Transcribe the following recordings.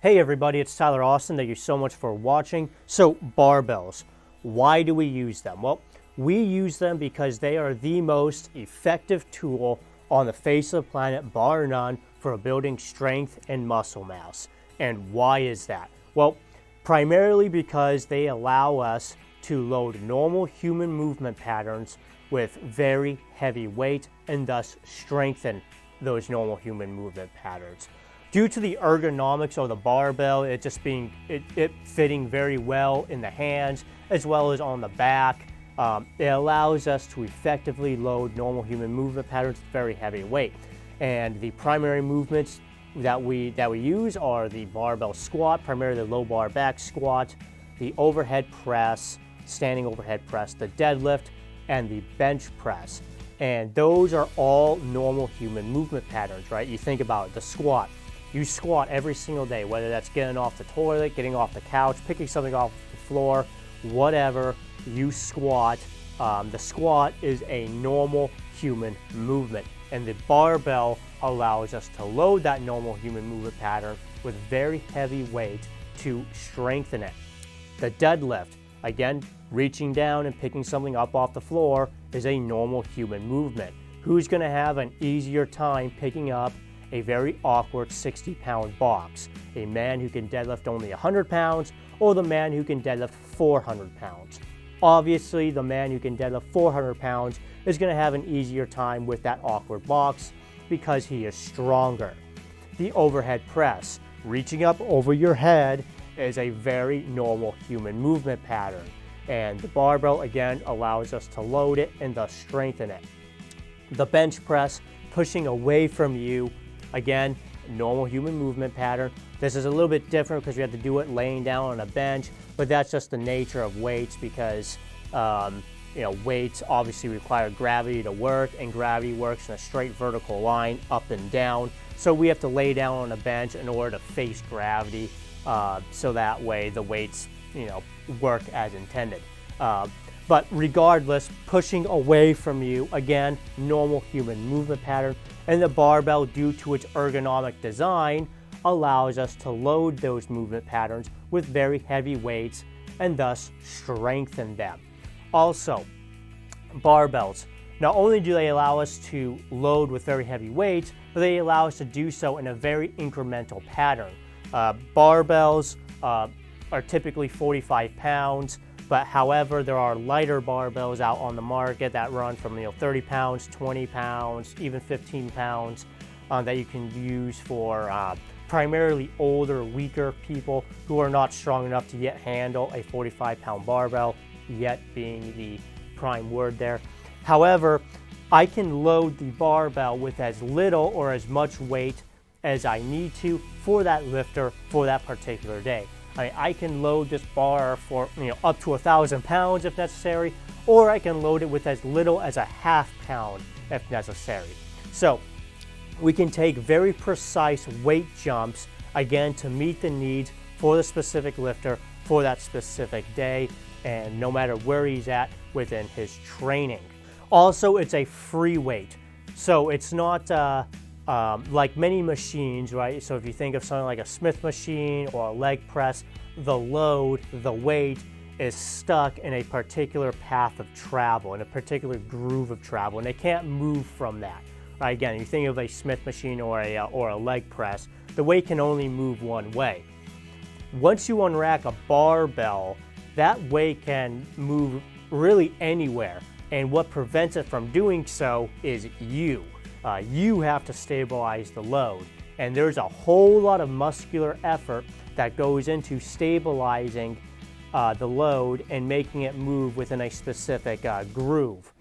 Hey everybody, it's Tyler Austin. Thank you so much for watching. So barbells, why do we use them? Well, we use them because they are the most effective tool on the face of the planet, bar none, for building strength and muscle mass. And why is that? Well, primarily because they allow us to load normal human movement patterns with very heavy weight and thus strengthen those normal human movement patterns. Due to the ergonomics of the barbell, it fitting very well in the hands as well as on the back, it allows us to effectively load normal human movement patterns with very heavy weight. And the primary movements that we use are the barbell squat, primarily the low bar back squat, the overhead press, standing overhead press, the deadlift, and the bench press. And those are all normal human movement patterns, right? You think about it, the squat. You squat every single day, whether that's getting off the toilet, getting off the couch, picking something off the floor, whatever, you squat. The squat is a normal human movement, and the barbell allows us to load that normal human movement pattern with very heavy weight to strengthen it. The deadlift, again, reaching down and picking something up off the floor, is a normal human movement. Who's going to have an easier time picking up a very awkward 60-pound box? A man who can deadlift only 100 pounds or the man who can deadlift 400 pounds? Obviously, the man who can deadlift 400 pounds is going to have an easier time with that awkward box because he is stronger. The overhead press, reaching up over your head, is a very normal human movement pattern. And the barbell, again, allows us to load it and thus strengthen it. The bench press, pushing away from you, again, normal human movement pattern. This is a little bit different because we have to do it laying down on a bench, but that's just the nature of weights because weights obviously require gravity to work, and gravity works in a straight vertical line up and down. So we have to lay down on a bench in order to face gravity, so that way the weights work as intended. But regardless, pushing away from you, again, normal human movement pattern. And the barbell, due to its ergonomic design, allows us to load those movement patterns with very heavy weights and thus strengthen them. Also, barbells, not only do they allow us to load with very heavy weights, but they allow us to do so in a very incremental pattern. Barbells are typically 45 pounds. But however, there are lighter barbells out on the market that run from 30 pounds, 20 pounds, even 15 pounds that you can use for primarily older, weaker people who are not strong enough to yet handle a 45-pound barbell, yet being the prime word there. However, I can load the barbell with as little or as much weight as I need to for that lifter for that particular day. I can load this bar for up to 1,000 pounds if necessary, or I can load it with as little as a half pound if necessary. So we can take very precise weight jumps, again, to meet the needs for the specific lifter for that specific day, and no matter where he's at within his training. Also, it's a free weight, so it's not like many machines, right? So if you think of something like a Smith machine or a leg press, the load, the weight is stuck in a particular path of travel, in a particular groove of travel, and they can't move from that. Right? Again, you think of a Smith machine or a leg press, the weight can only move one way. Once you unrack a barbell, that weight can move really anywhere, and what prevents it from doing so is you. You have to stabilize the load, and there's a whole lot of muscular effort that goes into stabilizing the load and making it move within a specific groove.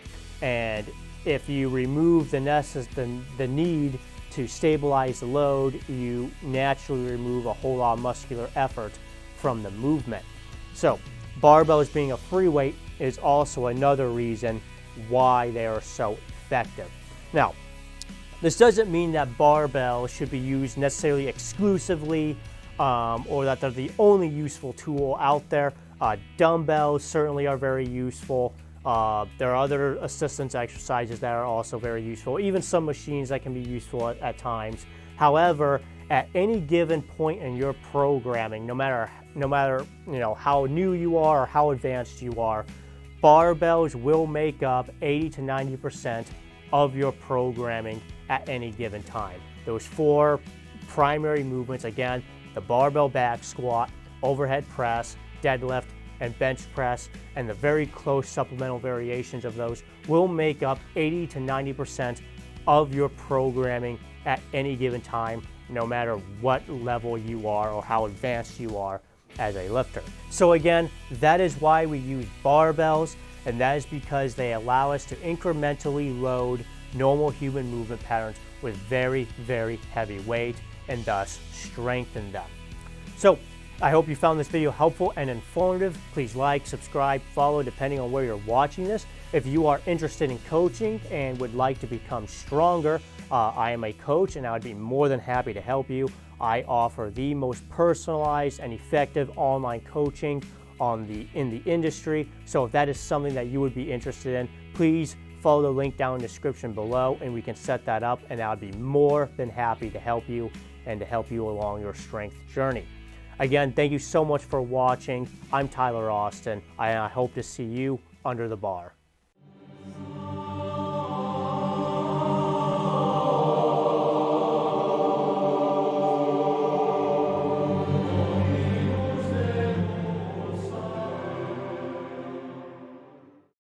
And if you remove the need to stabilize the load, you naturally remove a whole lot of muscular effort from the movement. So barbells being a free weight is also another reason why they are so effective. Now, this doesn't mean that barbells should be used necessarily exclusively or that they're the only useful tool out there. Dumbbells certainly are very useful. There are other assistance exercises that are also very useful, even some machines that can be useful at times. However, At any given point in your programming, no matter how new you are or how advanced you are, barbells will make up 80 to 90% of your programming at any given time. Those 4 primary movements, again, the barbell back squat, overhead press, deadlift, and bench press, and the very close supplemental variations of those will make up 80 to 90% of your programming at any given time, no matter what level you are or how advanced you are as a lifter. So again, that is why we use barbells, and that is because they allow us to incrementally load normal human movement patterns with very, very heavy weight and thus strengthen them. So I hope you found this video helpful and informative. Please like, subscribe, follow, depending on where you're watching this. If you are interested in coaching and would like to become stronger, I am a coach and I would be more than happy to help you. I offer the most personalized and effective online coaching in the industry. So if that is something that you would be interested in, please follow the link down in the description below and we can set that up, and I would be more than happy to help you and to help you along your strength journey. Again, thank you so much for watching. I'm Tyler Austin, and I hope to see you under the bar.